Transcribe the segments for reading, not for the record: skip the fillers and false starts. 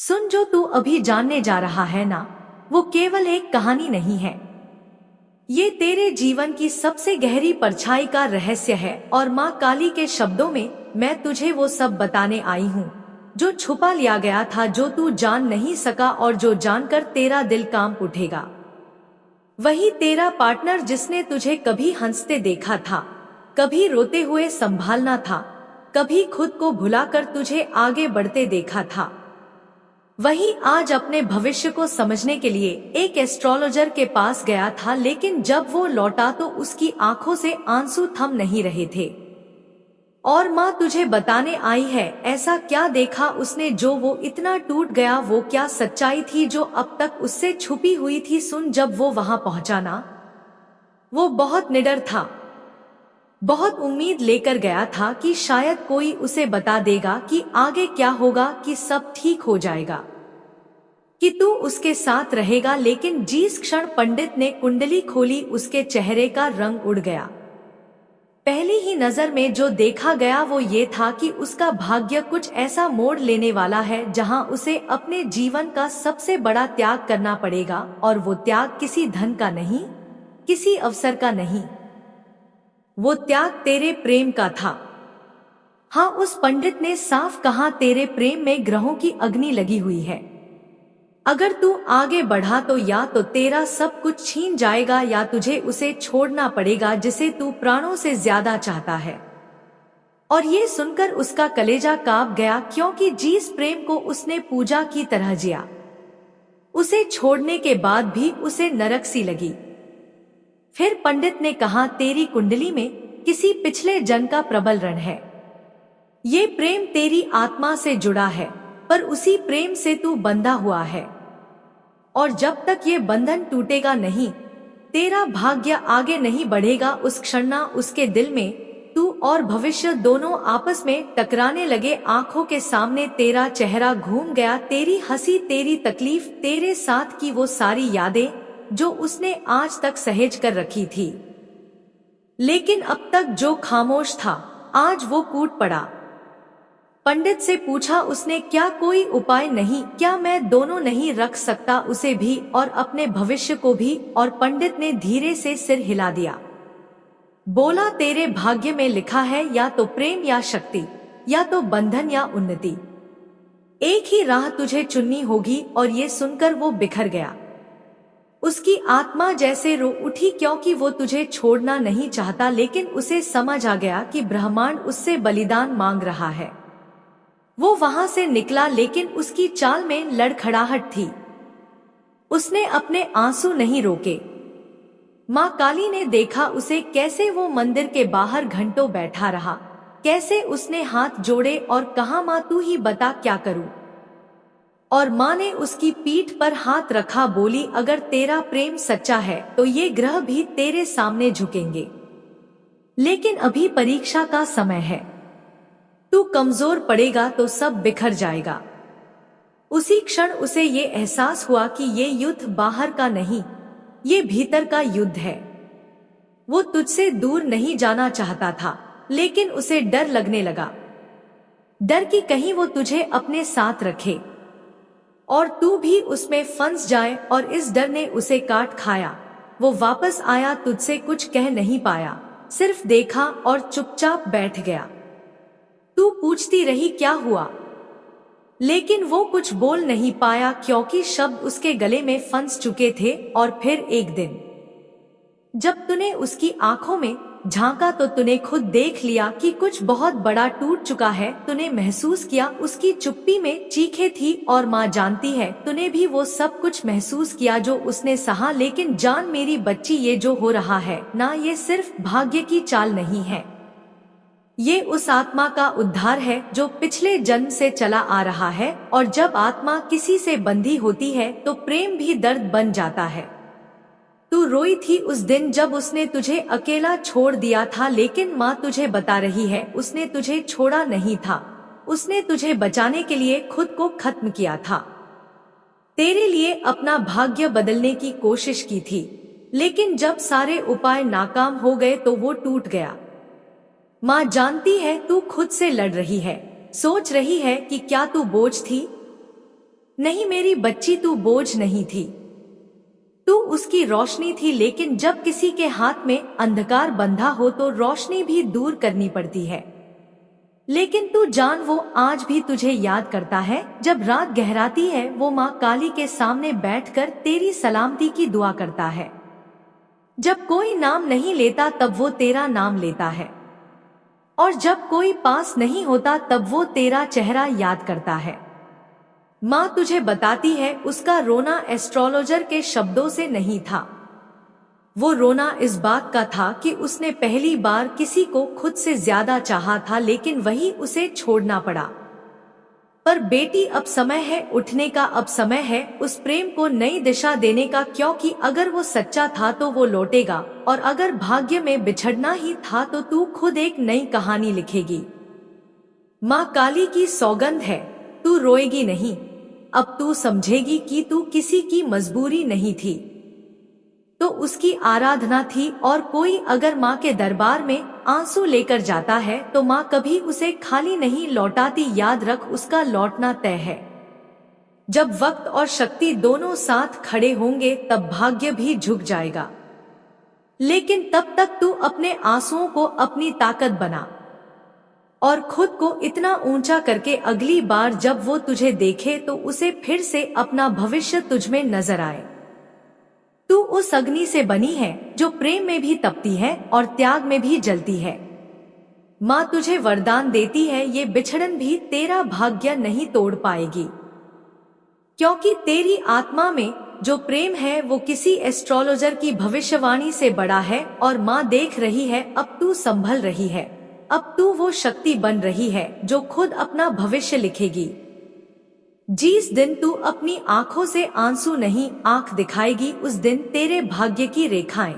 सुन, जो तू अभी जानने जा रहा है ना, वो केवल एक कहानी नहीं है। ये तेरे जीवन की सबसे गहरी परछाई का रहस्य है और माँ काली के शब्दों में मैं तुझे वो सब बताने आई हूँ जो छुपा लिया गया था, जो तू जान नहीं सका और जो जानकर तेरा दिल कांप उठेगा। वही तेरा पार्टनर जिसने तुझे कभी हंसते देखा था, कभी रोते हुए संभालना था, कभी खुद को भुलाकर तुझे आगे बढ़ते देखा था, वही आज अपने भविष्य को समझने के लिए एक एस्ट्रोलॉजर के पास गया था। लेकिन जब वो लौटा तो उसकी आंखों से आंसू थम नहीं रहे थे। और माँ तुझे बताने आई है, ऐसा क्या देखा उसने जो वो इतना टूट गया? वो क्या सच्चाई थी जो अब तक उससे छुपी हुई थी? सुन, जब वो वहां पहुंचा ना, वो बहुत निडर था, बहुत उम्मीद लेकर गया था कि शायद कोई उसे बता देगा कि आगे क्या होगा, कि सब ठीक हो जाएगा, कि तू उसके साथ रहेगा। लेकिन जिस क्षण पंडित ने कुंडली खोली, उसके चेहरे का रंग उड़ गया। पहली ही नजर में जो देखा गया वो ये था कि उसका भाग्य कुछ ऐसा मोड़ लेने वाला है जहां उसे अपने जीवन का सबसे बड़ा त्याग करना पड़ेगा। और वो त्याग किसी धन का नहीं, किसी अवसर का नहीं, वो त्याग तेरे प्रेम का था। हाँ, उस पंडित ने साफ कहा, तेरे प्रेम में ग्रहों की अग्नि लगी हुई है। अगर तू आगे बढ़ा तो या तो तेरा सब कुछ छीन जाएगा या तुझे उसे छोड़ना पड़ेगा जिसे तू प्राणों से ज्यादा चाहता है। और ये सुनकर उसका कलेजा कांप गया, क्योंकि जिस प्रेम को उसने पूजा की तरह जिया, उसे छोड़ने के बाद भी उसे नरक सी लगी। फिर पंडित ने कहा, तेरी कुंडली में किसी पिछले जन्म का प्रबल ऋण है। ये प्रेम तेरी आत्मा से जुड़ा है, पर उसी प्रेम से तू बंधा हुआ है। और जब तक ये बंधन टूटेगा नहीं, तेरा भाग्य आगे नहीं बढ़ेगा। उस क्षण ना उसके दिल में तू और भविष्य दोनों आपस में टकराने लगे। आंखों के सामने तेरा चेहरा घूम गया, तेरी हंसी, तेरी तकलीफ, तेरे साथ की वो सारी यादें जो उसने आज तक सहेज कर रखी थी। लेकिन अब तक जो खामोश था, आज वो कूट पड़ा। पंडित से पूछा उसने, क्या कोई उपाय नहीं? क्या मैं दोनों नहीं रख सकता, उसे भी और अपने भविष्य को भी? और पंडित ने धीरे से सिर हिला दिया, बोला, तेरे भाग्य में लिखा है या तो प्रेम या शक्ति, या तो बंधन या उन्नति। एक ही राह तुझे चुननी होगी। और ये सुनकर वो बिखर गया। उसकी आत्मा जैसे रो उठी, क्योंकि वो तुझे छोड़ना नहीं चाहता। लेकिन उसे समझ आ गया कि ब्रह्मांड उससे बलिदान मांग रहा है। वो वहां से निकला, लेकिन उसकी चाल में लड़खड़ाहट थी। उसने अपने आंसू नहीं रोके। माँ काली ने देखा उसे, कैसे वो मंदिर के बाहर घंटों बैठा रहा, कैसे उसने हाथ जोड़े और कहा, माँ तू ही बता क्या करूं? और माँ ने उसकी पीठ पर हाथ रखा, बोली, अगर तेरा प्रेम सच्चा है तो ये ग्रह भी तेरे सामने झुकेंगे। लेकिन अभी परीक्षा का समय है, तू कमजोर पड़ेगा तो सब बिखर जाएगा। उसी क्षण उसे ये एहसास हुआ कि ये युद्ध बाहर का नहीं, ये भीतर का युद्ध है। वो तुझसे दूर नहीं जाना चाहता था, लेकिन उसे डर लगने लगा। डर कि कहीं वो तुझे अपने साथ रखे और तू भी उसमें फंस जाए। और इस डर ने उसे काट खाया। वो वापस आया, तुझसे कुछ कह नहीं पाया, सिर्फ देखा और चुपचाप बैठ गया। तू पूछती रही क्या हुआ, लेकिन वो कुछ बोल नहीं पाया, क्योंकि शब्द उसके गले में फंस चुके थे। और फिर एक दिन जब तूने उसकी आंखों में झांका तो तूने खुद देख लिया कि कुछ बहुत बड़ा टूट चुका है। तूने महसूस किया उसकी चुप्पी में चीखें थी। और माँ जानती है, तूने भी वो सब कुछ महसूस किया जो उसने सहा। लेकिन जान मेरी बच्ची, ये जो हो रहा है ना, ये सिर्फ भाग्य की चाल नहीं है, ये उस आत्मा का उद्धार है जो पिछले जन्म से चला आ रहा है। और जब आत्मा किसी से बंधी होती है तो प्रेम भी दर्द बन जाता है। तू रोई थी उस दिन जब उसने तुझे अकेला छोड़ दिया था, लेकिन माँ तुझे बता रही है, उसने तुझे छोड़ा नहीं था, उसने तुझे बचाने के लिए खुद को खत्म किया था। तेरे लिए अपना भाग्य बदलने की कोशिश की थी, लेकिन जब सारे उपाय नाकाम हो गए तो वो टूट गया। माँ जानती है तू खुद से लड़ रही है, सोच रही है कि क्या तू बोझ थी? नहीं मेरी बच्ची, तू बोझ नहीं थी, तू उसकी रोशनी थी। लेकिन जब किसी के हाथ में अंधकार बंधा हो तो रोशनी भी दूर करनी पड़ती है। लेकिन तू जान, वो आज भी तुझे याद करता है। जब रात गहराती है वो माँ काली के सामने बैठकर तेरी सलामती की दुआ करता है। जब कोई नाम नहीं लेता तब वो तेरा नाम लेता है, और जब कोई पास नहीं होता तब वो तेरा चेहरा याद करता है। माँ तुझे बताती है उसका रोना एस्ट्रोलॉजर के शब्दों से नहीं था, वो रोना इस बात का था कि उसने पहली बार किसी को खुद से ज्यादा चाहा था, लेकिन वही उसे छोड़ना पड़ा। पर बेटी, अब समय है उठने का, अब समय है उस प्रेम को नई दिशा देने का, क्योंकि अगर वो सच्चा था तो वो लौटेगा, और अगर भाग्य में बिछड़ना ही था तो तू खुद एक नई कहानी लिखेगी। माँ काली की सौगंध है, तू रोएगी नहीं। अब तू समझेगी कि तू किसी की मजबूरी नहीं थी, तो उसकी आराधना थी। और कोई अगर माँ के दरबार में आंसू लेकर जाता है तो माँ कभी उसे खाली नहीं लौटाती। याद रख, उसका लौटना तय है। जब वक्त और शक्ति दोनों साथ खड़े होंगे तब भाग्य भी झुक जाएगा। लेकिन तब तक तू अपने आंसुओं को अपनी ताकत बना, और खुद को इतना ऊंचा करके अगली बार जब वो तुझे देखे तो उसे फिर से अपना भविष्य तुझमें नजर आए। तू उस अग्नि से बनी है जो प्रेम में भी तपती है और त्याग में भी जलती है। माँ तुझे वरदान देती है, ये बिछड़न भी तेरा भाग्य नहीं तोड़ पाएगी, क्योंकि तेरी आत्मा में जो प्रेम है वो किसी एस्ट्रोलॉजर की भविष्यवाणी से बड़ा है। और माँ देख रही है, अब तू संभल रही है, अब तू वो शक्ति बन रही है जो खुद अपना भविष्य लिखेगी। जिस दिन तू अपनी आंखों से आंसू नहीं आंख दिखाएगी, उस दिन तेरे भाग्य की रेखाएं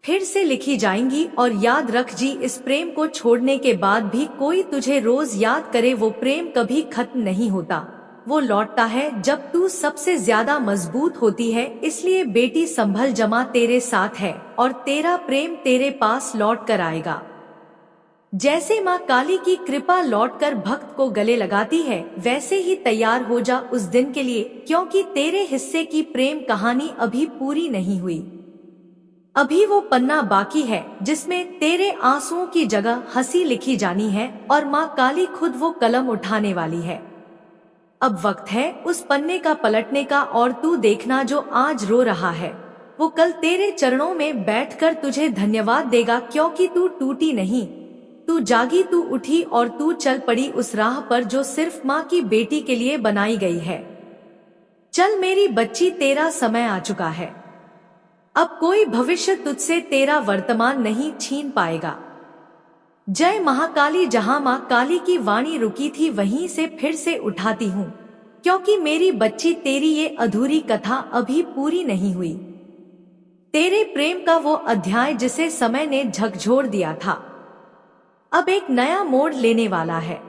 फिर से लिखी जाएंगी। और याद रख जी, इस प्रेम को छोड़ने के बाद भी कोई तुझे रोज याद करे, वो प्रेम कभी खत्म नहीं होता, वो लौटता है जब तू सबसे ज्यादा मजबूत होती है। इसलिए बेटी संभल, जमा तेरे साथ है और तेरा प्रेम तेरे पास लौट कर आएगा। जैसे माँ काली की कृपा लौटकर भक्त को गले लगाती है, वैसे ही तैयार हो जा उस दिन के लिए, क्योंकि तेरे हिस्से की प्रेम कहानी अभी पूरी नहीं हुई। अभी वो पन्ना बाकी है जिसमें तेरे आंसुओं की जगह हंसी लिखी जानी है, और माँ काली खुद वो कलम उठाने वाली है। अब वक्त है उस पन्ने का पलटने का, और तू देखना, जो आज रो रहा है वो कल तेरे चरणों में बैठकर तुझे धन्यवाद देगा, क्योंकि तू टूटी नहीं, तू जागी, तू उठी और तू चल पड़ी उस राह पर जो सिर्फ माँ की बेटी के लिए बनाई गई है। चल मेरी बच्ची, तेरा समय आ चुका है। अब कोई भविष्य तुझसे तेरा वर्तमान नहीं छीन पाएगा। जय महाकाली। जहाँ माँ काली की वाणी रुकी थी वहीं से फिर से उठाती हूँ, क्योंकि मेरी बच्ची तेरी ये अधूरी कथा अभी पूरी नहीं हुई। तेरे प्रेम का वो अध्याय जिसे समय ने झकझोर दिया था अब एक नया मोड़ लेने वाला है।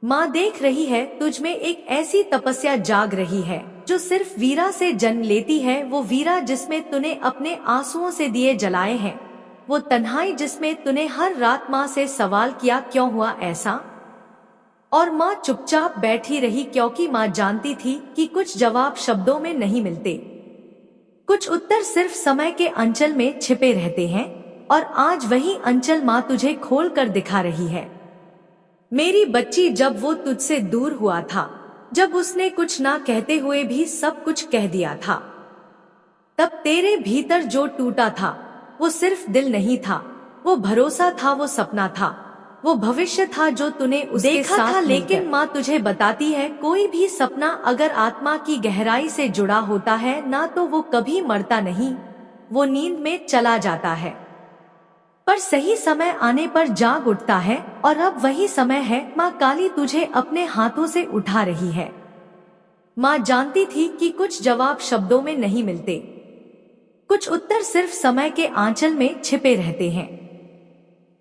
माँ देख रही है, तुझमें एक ऐसी तपस्या जाग रही है जो सिर्फ वीरा से जन्म लेती है। वो वीरा जिसमें तूने अपने आंसुओं से दिए जलाए हैं, वो तन्हाई जिसमें तूने हर रात माँ से सवाल किया, क्यों हुआ ऐसा। और माँ चुपचाप बैठी रही, क्योंकि माँ जानती थी कि कुछ जवाब शब्दों में नहीं मिलते, कुछ उत्तर सिर्फ समय के अंचल में छिपे रहते हैं। और आज वही अंचल माँ तुझे खोल कर दिखा रही है। मेरी बच्ची, जब वो तुझसे दूर हुआ था, जब उसने कुछ ना कहते हुए भी सब कुछ कह दिया था, तब तेरे भीतर जो टूटा था वो सिर्फ दिल नहीं था, वो भरोसा था, वो सपना था, वो भविष्य था जो तूने उसके देखा साथ था। लेकिन माँ तुझे बताती है, कोई भी सपना अगर आत्मा की गहराई से जुड़ा होता है ना, तो वो कभी मरता नहीं, वो नींद में चला जाता है, पर सही समय आने पर जाग उठता है। और अब वही समय है, माँ काली तुझे अपने हाथों से उठा रही है। माँ जानती थी कि कुछ जवाब शब्दों में नहीं मिलते, कुछ उत्तर सिर्फ समय के आंचल में छिपे रहते हैं।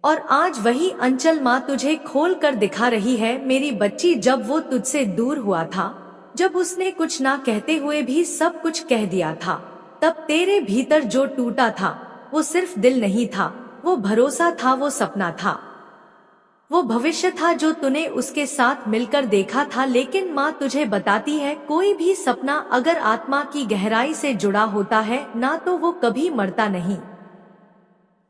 और आज वही अंचल माँ तुझे खोल कर दिखा रही है। मेरी बच्ची, जब वो तुझसे दूर हुआ था, जब उसने कुछ ना कहते हुए भी सब कुछ कह दिया था, तब तेरे भीतर जो टूटा था वो सिर्फ दिल नहीं था, वो भरोसा था, वो सपना था, वो भविष्य था जो तूने उसके साथ मिलकर देखा था। लेकिन माँ तुझे बताती है, कोई भी सपना अगर आत्मा की गहराई से जुड़ा होता है ना, तो वो कभी मरता नहीं।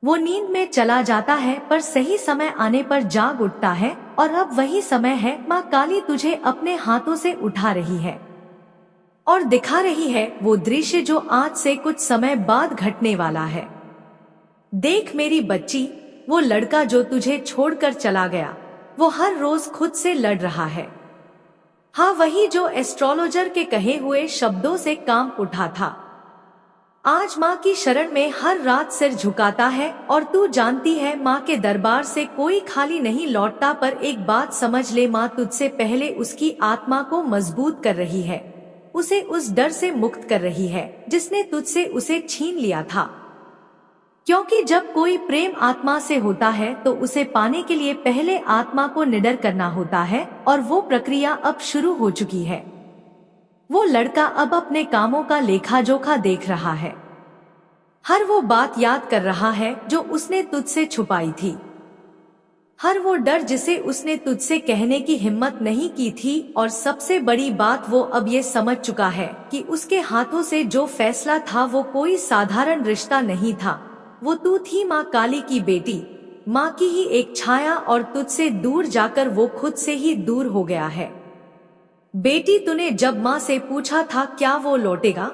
वो नींद में चला जाता है पर सही समय आने पर जाग उठता है, और अब वही समय है। माँ काली तुझे अपने हाथों से उठा रही है और दिखा रही है वो दृश्य जो आज से कुछ समय बाद घटने वाला है। देख मेरी बच्ची, वो लड़का जो तुझे छोड़कर चला गया, वो हर रोज खुद से लड़ रहा है। हाँ, वही जो एस्ट्रोलॉजर के कहे हुए शब्दों से काम उठा था। आज माँ की शरण में हर रात सिर झुकाता है, और तू जानती है माँ के दरबार से कोई खाली नहीं लौटता। पर एक बात समझ ले, माँ तुझसे पहले उसकी आत्मा को मजबूत कर रही है, उसे उस डर से मुक्त कर रही है जिसने तुझसे उसे छीन लिया था। क्योंकि जब कोई प्रेम आत्मा से होता है तो उसे पाने के लिए पहले आत्मा को निडर करना होता है, और वो प्रक्रिया अब शुरू हो चुकी है। वो लड़का अब अपने कामों का लेखा जोखा देख रहा है, हर वो बात याद कर रहा है जो उसने तुझसे छुपाई थी, हर वो डर जिसे उसने तुझसे कहने की हिम्मत नहीं की थी। और सबसे बड़ी बात, वो अब ये समझ चुका है कि उसके हाथों से जो फैसला था वो कोई साधारण रिश्ता नहीं था। वो तू थी माँ काली की बेटी, माँ की ही एक छाया, और तुझसे दूर जाकर वो खुद से ही दूर हो गया है। बेटी, तूने जब माँ से पूछा था क्या वो लौटेगा,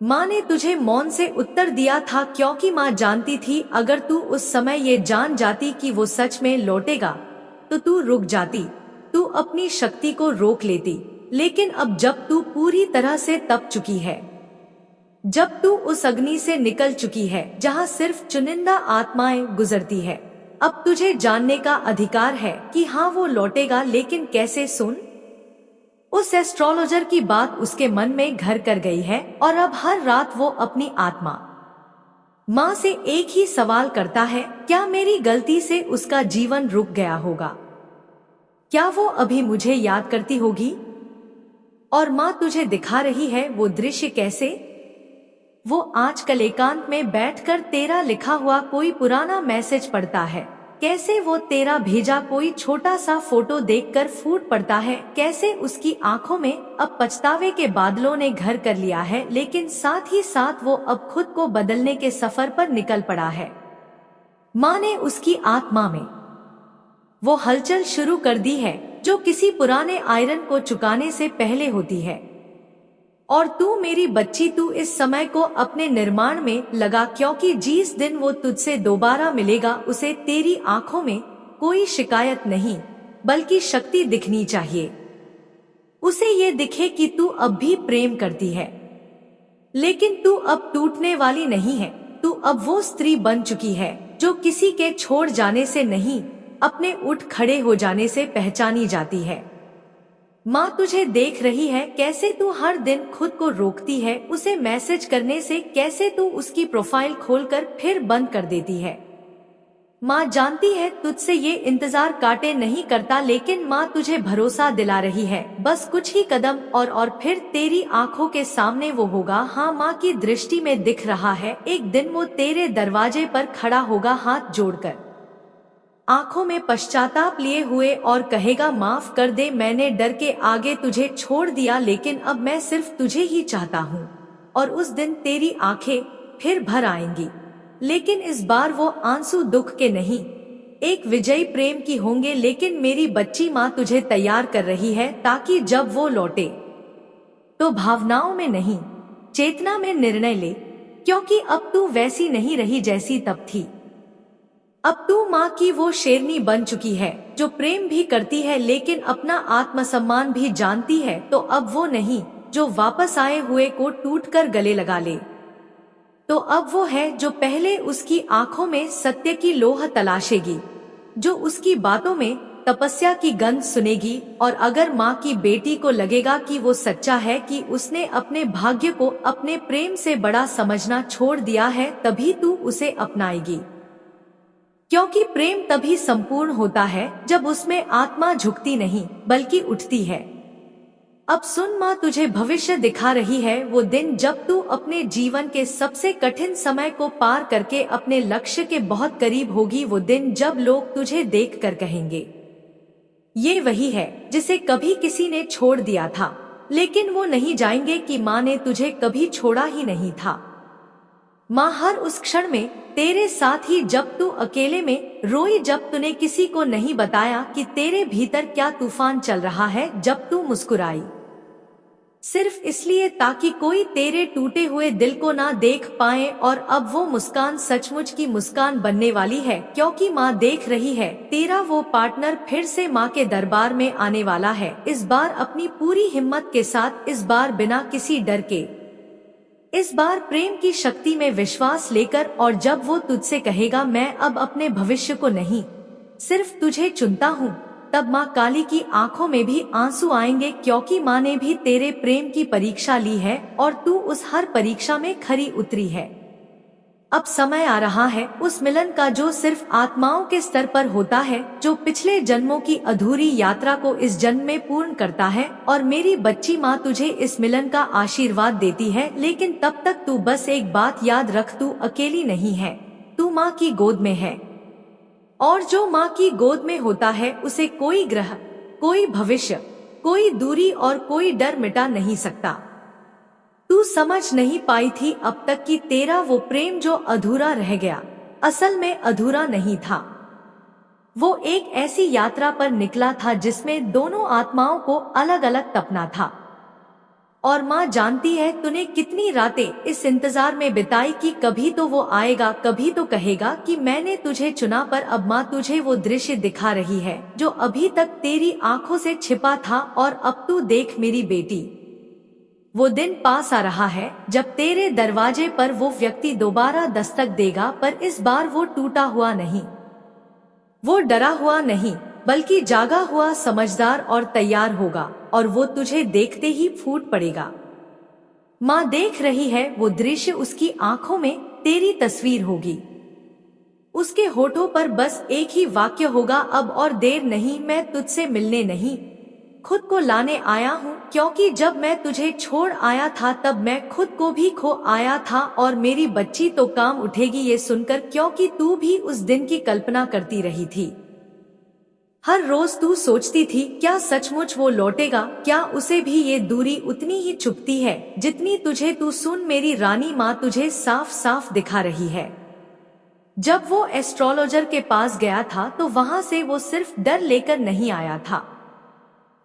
माँ ने तुझे मौन से उत्तर दिया था, क्योंकि माँ जानती थी अगर तू उस समय ये जान जाती कि वो सच में लौटेगा तो तू रुक जाती, तू अपनी शक्ति को रोक लेती। लेकिन अब जब तू पूरी तरह से तप चुकी है, जब तू उस अग्नि से निकल चुकी है जहाँ सिर्फ चुनिंदा आत्माएं गुजरती है, अब तुझे जानने का अधिकार है कि हाँ वो लौटेगा। लेकिन कैसे? सुन, उस एस्ट्रोलॉजर की बात उसके मन में घर कर गई है, और अब हर रात वो अपनी आत्मा माँ से एक ही सवाल करता है, क्या मेरी गलती से उसका जीवन रुक गया होगा? क्या वो अभी मुझे याद करती होगी? और माँ तुझे दिखा रही है वो दृश्य कैसे वो आजकल एकांत में बैठकर तेरा लिखा हुआ कोई पुराना मैसेज पढ़ता है, कैसे वो तेरा भेजा कोई छोटा सा फोटो देखकर फूट पड़ता है, कैसे उसकी आंखों में अब पछतावे के बादलों ने घर कर लिया है, लेकिन साथ ही साथ वो अब खुद को बदलने के सफर पर निकल पड़ा है। माँ ने उसकी आत्मा में वो हलचल शुरू कर दी है जो किसी पुराने आयरन को चुकाने से पहले होती है। और तू मेरी बच्ची, तू इस समय को अपने निर्माण में लगा, क्योंकि जिस दिन वो तुझसे दोबारा मिलेगा उसे तेरी आंखों में कोई शिकायत नहीं बल्कि शक्ति दिखनी चाहिए। उसे ये दिखे कि तू अब भी प्रेम करती है, लेकिन तू अब टूटने वाली नहीं है। तू अब वो स्त्री बन चुकी है जो किसी के छोड़ जाने से नहीं, अपने उठ खड़े हो जाने से पहचानी जाती है। माँ तुझे देख रही है, कैसे तू हर दिन खुद को रोकती है उसे मैसेज करने से, कैसे तू उसकी प्रोफाइल खोलकर फिर बंद कर देती है। माँ जानती है तुझसे ये इंतजार काटे नहीं करता, लेकिन माँ तुझे भरोसा दिला रही है, बस कुछ ही कदम और फिर तेरी आंखों के सामने वो होगा। हाँ, माँ की दृष्टि में दिख रहा है, एक दिन वो तेरे दरवाजे पर खड़ा होगा हाथ जोड़कर, आंखों में पश्चाताप लिए हुए, और कहेगा, माफ कर दे, मैंने डर के आगे तुझे छोड़ दिया, लेकिन अब मैं सिर्फ तुझे ही चाहता हूँ। और उस दिन तेरी आंखें फिर भर आएंगी, लेकिन इस बार वो आंसू दुख के नहीं, एक विजयी प्रेम की होंगे। लेकिन मेरी बच्ची, माँ तुझे तैयार कर रही है ताकि जब वो लौटे तो भावनाओं में नहीं, चेतना में निर्णय ले, क्योंकि अब तू वैसी नहीं रही जैसी तब थी। अब तू माँ की वो शेरनी बन चुकी है जो प्रेम भी करती है लेकिन अपना आत्मसम्मान भी जानती है। तो अब वो नहीं जो वापस आए हुए को टूटकर गले लगा ले, तो अब वो है जो पहले उसकी आंखों में सत्य की लोह तलाशेगी, जो उसकी बातों में तपस्या की गंध सुनेगी। और अगर माँ की बेटी को लगेगा कि वो सच्चा है, कि उसने अपने भाग्य को अपने प्रेम से बड़ा समझना छोड़ दिया है, तभी तू उसे अपनाएगी। क्योंकि प्रेम तभी संपूर्ण होता है जब उसमें आत्मा झुकती नहीं बल्कि उठती है। अब सुन, माँ तुझे भविष्य दिखा रही है, वो दिन जब तू अपने जीवन के सबसे कठिन समय को पार करके अपने लक्ष्य के बहुत करीब होगी। वो दिन जब लोग तुझे देखकर कहेंगे, ये वही है जिसे कभी किसी ने छोड़ दिया था। लेकिन वो नहीं जाएंगे कि माँ ने तुझे कभी छोड़ा ही नहीं था। माँ हर उस क्षण में तेरे साथ ही, जब तू अकेले में रोई, जब तूने किसी को नहीं बताया कि तेरे भीतर क्या तूफान चल रहा है, जब तू मुस्कुराई सिर्फ इसलिए ताकि कोई तेरे टूटे हुए दिल को ना देख पाए। और अब वो मुस्कान सचमुच की मुस्कान बनने वाली है, क्योंकि माँ देख रही है तेरा वो पार्टनर फिर से माँ के दरबार में आने वाला है। इस बार अपनी पूरी हिम्मत के साथ, इस बार बिना किसी डर के, इस बार प्रेम की शक्ति में विश्वास लेकर। और जब वो तुझसे कहेगा, मैं अब अपने भविष्य को नहीं, सिर्फ तुझे चुनता हूँ, तब माँ काली की आंखों में भी आंसू आएंगे, क्योंकि माँ ने भी तेरे प्रेम की परीक्षा ली है और तू उस हर परीक्षा में खरी उतरी है। अब समय आ रहा है उस मिलन का जो सिर्फ आत्माओं के स्तर पर होता है, जो पिछले जन्मों की अधूरी यात्रा को इस जन्म में पूर्ण करता है। और मेरी बच्ची, माँ तुझे इस मिलन का आशीर्वाद देती है, लेकिन तब तक तू बस एक बात याद रख, तू अकेली नहीं है, तू माँ की गोद में है। और जो माँ की गोद में होता है उसे कोई ग्रह, कोई भविष्य, कोई दूरी और कोई डर मिटा नहीं सकता। तू समझ नहीं पाई थी अब तक कि तेरा वो प्रेम जो अधूरा रह गया, असल में अधूरा नहीं था। वो एक ऐसी यात्रा पर निकला था जिसमें दोनों आत्माओं को अलग अलग तपना था। और माँ जानती है तूने कितनी रातें इस इंतजार में बिताई कि कभी तो वो आएगा, कभी तो कहेगा कि मैंने तुझे चुना। पर अब माँ तुझे वो दृश्य दिखा रही है जो अभी तक तेरी आंखों से छिपा था। और अब तू देख मेरी बेटी, वो दिन पास आ रहा है जब तेरे दरवाजे पर वो व्यक्ति दोबारा दस्तक देगा, पर इस बार वो टूटा हुआ नहीं, वो डरा हुआ नहीं, बल्कि जागा हुआ, समझदार और तैयार होगा। और वो तुझे देखते ही फूट पड़ेगा। माँ देख रही है वो दृश्य, उसकी आंखों में तेरी तस्वीर होगी, उसके होठों पर बस एक ही वाक्य होगा, अब और देर नहीं, मैं तुझसे मिलने नहीं, खुद को लाने आया हूँ। क्योंकि जब मैं तुझे छोड़ आया था तब मैं खुद को भी खो आया था। और मेरी बच्ची तो काम उठेगी ये सुनकर, क्योंकि तू भी उस दिन की कल्पना करती रही थी। हर रोज तू सोचती थी, क्या सचमुच वो लौटेगा, क्या उसे भी ये दूरी उतनी ही चुभती है जितनी तुझे। तू सुन मेरी रानी, माँ तुझे साफ साफ दिखा रही है। जब वो एस्ट्रोलॉजर के पास गया था तो वहां से वो सिर्फ डर लेकर नहीं आया था,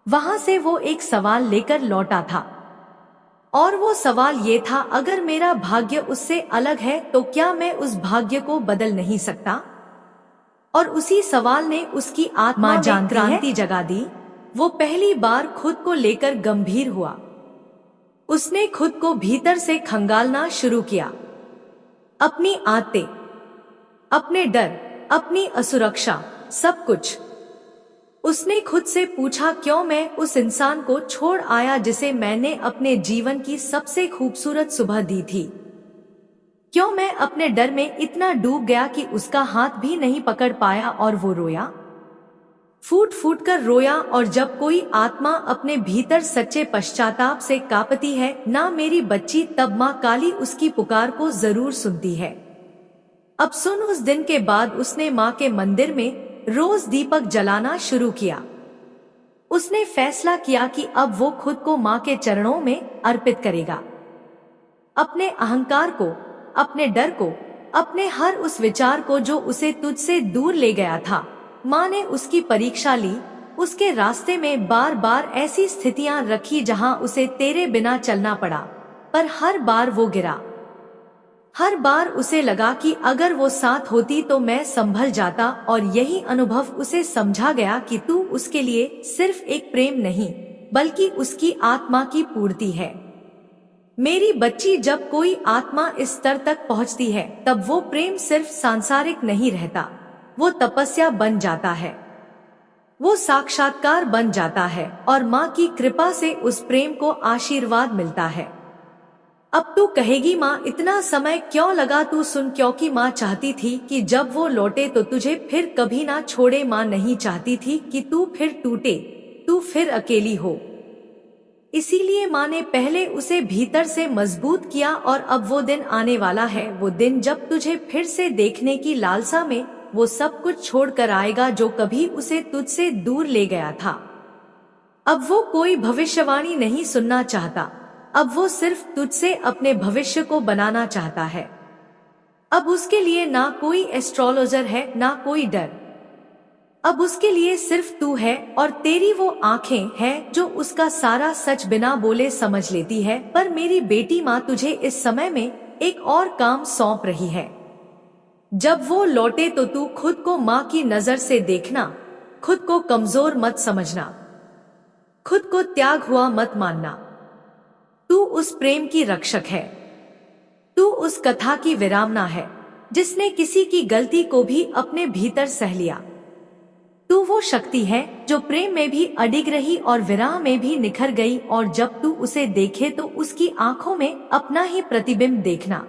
वहां से वो एक सवाल लेकर लौटा था। और वो सवाल ये था, अगर मेरा भाग्य उससे अलग है तो क्या मैं उस भाग्य को बदल नहीं सकता। और उसी सवाल ने उसकी आत्मा में क्रांति जगा दी। वो पहली बार खुद को लेकर गंभीर हुआ। उसने खुद को भीतर से खंगालना शुरू किया, अपनी आदतें, अपने डर, अपनी असुरक्षा, सब कुछ। उसने खुद से पूछा, क्यों मैं उस इंसान को छोड़ आया जिसे मैंने अपने जीवन की सबसे खूबसूरत सुबह दी थी। क्यों मैं अपने डर में इतना डूब गया कि उसका हाथ भी नहीं पकड़ पाया। और वो रोया, फूट फूट कर रोया। और जब कोई आत्मा अपने भीतर सच्चे पश्चाताप से कांपती है ना मेरी बच्ची, तब माँ काली उसकी पुकार को जरूर सुनती है। अब सुन, उस दिन के बाद उसने माँ के मंदिर में रोज दीपक जलाना शुरू किया। उसने फैसला किया कि अब वो खुद को माँ के चरणों में अर्पित करेगा, अपने अहंकार को, अपने डर को, अपने हर उस विचार को जो उसे तुझसे दूर ले गया था। माँ ने उसकी परीक्षा ली, उसके रास्ते में बार बार ऐसी स्थितियां रखी जहां उसे तेरे बिना चलना पड़ा, पर हर बार वो गिरा। हर बार उसे लगा कि अगर वो साथ होती तो मैं संभल जाता। और यही अनुभव उसे समझा गया कि तू उसके लिए सिर्फ एक प्रेम नहीं, बल्कि उसकी आत्मा की पूर्ति है। मेरी बच्ची, जब कोई आत्मा इस स्तर तक पहुंचती है तब वो प्रेम सिर्फ सांसारिक नहीं रहता, वो तपस्या बन जाता है, वो साक्षात्कार बन जाता है। और माँ की कृपा से उस प्रेम को आशीर्वाद मिलता है। अब तू कहेगी, माँ इतना समय क्यों लगा। तू सुन, क्योंकि माँ चाहती थी कि जब वो लौटे तो तुझे फिर कभी ना छोड़े। माँ नहीं चाहती थी कि तू फिर टूटे, तू फिर अकेली हो। इसीलिए माँ ने पहले उसे भीतर से मजबूत किया और अब वो दिन आने वाला है, वो दिन जब तुझे फिर से देखने की लालसा में वो सब कुछ छोड़कर आएगा जो कभी उसे तुझसे दूर ले गया था। अब वो कोई भविष्यवाणी नहीं सुनना चाहता, अब वो सिर्फ तुझसे अपने भविष्य को बनाना चाहता है। अब उसके लिए ना कोई एस्ट्रोलॉजर है, ना कोई डर। अब उसके लिए सिर्फ तू है और तेरी वो आंखें हैं जो उसका सारा सच बिना बोले समझ लेती है। पर मेरी बेटी माँ तुझे इस समय में एक और काम सौंप रही है। जब वो लौटे तो तू खुद को माँ की नजर से देखना, खुद को कमजोर मत समझना, खुद को त्याग हुआ मत मानना। तू उस प्रेम की रक्षक है, तू उस कथा की विरामना है जिसने किसी की गलती को भी अपने भीतर सह लिया। तू वो शक्ति है जो प्रेम में भी अडिग रही और विरह में भी निखर गई, और जब तू उसे देखे तो उसकी आंखों में अपना ही प्रतिबिंब देखना।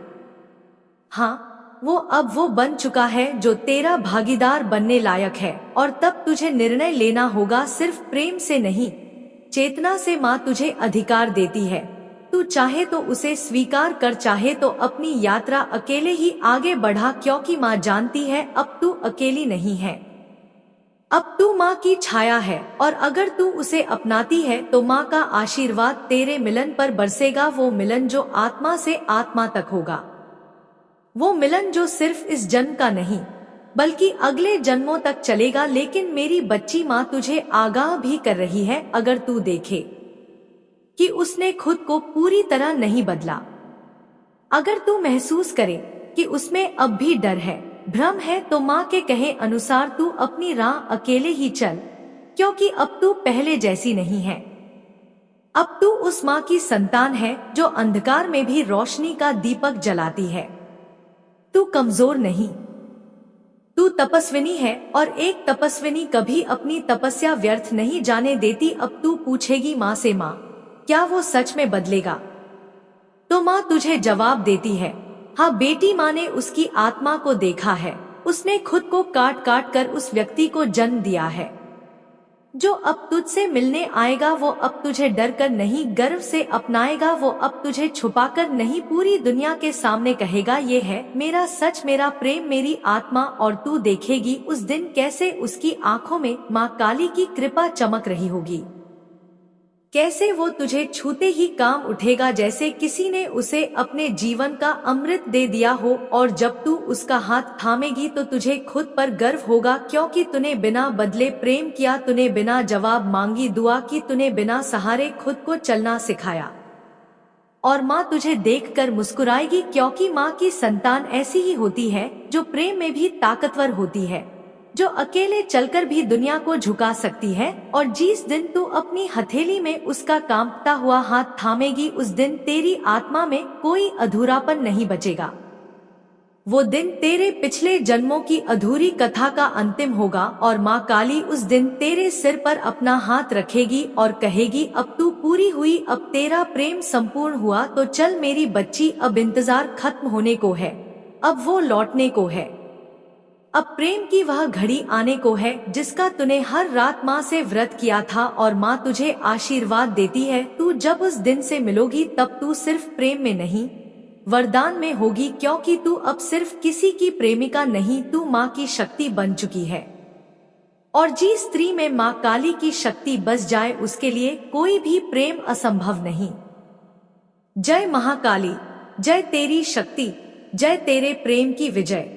हाँ, वो अब वो बन चुका है जो तेरा भागीदार बनने लायक है, और तब तुझे निर्णय लेना होगा सिर्फ प्रेम से नहीं, चेतना से। माँ तुझे अधिकार देती है, तू चाहे तो उसे स्वीकार कर, चाहे तो अपनी यात्रा अकेले ही आगे बढ़ा, क्योंकि माँ जानती है अब तू अकेली नहीं है। अब तू माँ की छाया है, और अगर तू उसे अपनाती है तो माँ का आशीर्वाद तेरे मिलन पर बरसेगा। वो मिलन जो आत्मा से आत्मा तक होगा, वो मिलन जो सिर्फ इस जन्म का नहीं बल्कि अगले जन्मों तक चलेगा। लेकिन मेरी बच्ची माँ तुझे आगाह भी कर रही है, अगर तू देखे कि उसने खुद को पूरी तरह नहीं बदला, अगर तू महसूस करे कि उसमें अब भी डर है, भ्रम है, तो माँ के कहे अनुसार तू अपनी राह अकेले ही चल, क्योंकि अब तू पहले जैसी नहीं है। अब तू उस माँ की संतान है जो अंधकार में भी रोशनी का दीपक जलाती है। तू कमजोर नहीं, तू तपस्विनी है, और एक तपस्विनी कभी अपनी तपस्या व्यर्थ नहीं जाने देती। अब तू पूछेगी माँ से, माँ क्या वो सच में बदलेगा? तो माँ तुझे जवाब देती है, हाँ बेटी। माँ ने उसकी आत्मा को देखा है, उसने खुद को काट काट कर उस व्यक्ति को जन्म दिया है जो अब तुझसे मिलने आएगा। वो अब तुझे डर कर नहीं, गर्व से अपनाएगा। वो अब तुझे छुपाकर नहीं, पूरी दुनिया के सामने कहेगा, ये है मेरा सच, मेरा प्रेम, मेरी आत्मा। और तू देखेगी उस दिन कैसे उसकी आंखों में माँ काली की कृपा चमक रही होगी, कैसे वो तुझे छूते ही काम उठेगा जैसे किसी ने उसे अपने जीवन का अमृत दे दिया हो। और जब तू उसका हाथ थामेगी तो तुझे खुद पर गर्व होगा, क्योंकि तूने बिना बदले प्रेम किया, तूने बिना जवाब मांगी दुआ की, तूने बिना सहारे खुद को चलना सिखाया। और माँ तुझे देखकर मुस्कुराएगी, क्योंकि माँ की संतान ऐसी ही होती है जो प्रेम में भी ताकतवर होती है, जो अकेले चलकर भी दुनिया को झुका सकती है। और जिस दिन तू अपनी हथेली में उसका कांपता हुआ हाथ थामेगी, उस दिन तेरी आत्मा में कोई अधूरापन नहीं बचेगा। वो दिन तेरे पिछले जन्मों की अधूरी कथा का अंतिम होगा, और माँ काली उस दिन तेरे सिर पर अपना हाथ रखेगी और कहेगी, अब तू पूरी हुई, अब तेरा प्रेम संपूर्ण हुआ, तो चल मेरी बच्ची, अब इंतजार खत्म होने को है, अब वो लौटने को है। अब प्रेम की वह घड़ी आने को है जिसका तूने हर रात माँ से व्रत किया था, और माँ तुझे आशीर्वाद देती है। तू जब उस दिन से मिलोगी तब तू सिर्फ प्रेम में नहीं, वरदान में होगी, क्योंकि तू अब सिर्फ किसी की प्रेमिका नहीं, तू माँ की शक्ति बन चुकी है। और जिस स्त्री में माँ काली की शक्ति बस जाए उसके लिए कोई भी प्रेम असंभव नहीं। जय महाकाली, जय तेरी शक्ति, जय तेरे प्रेम की विजय।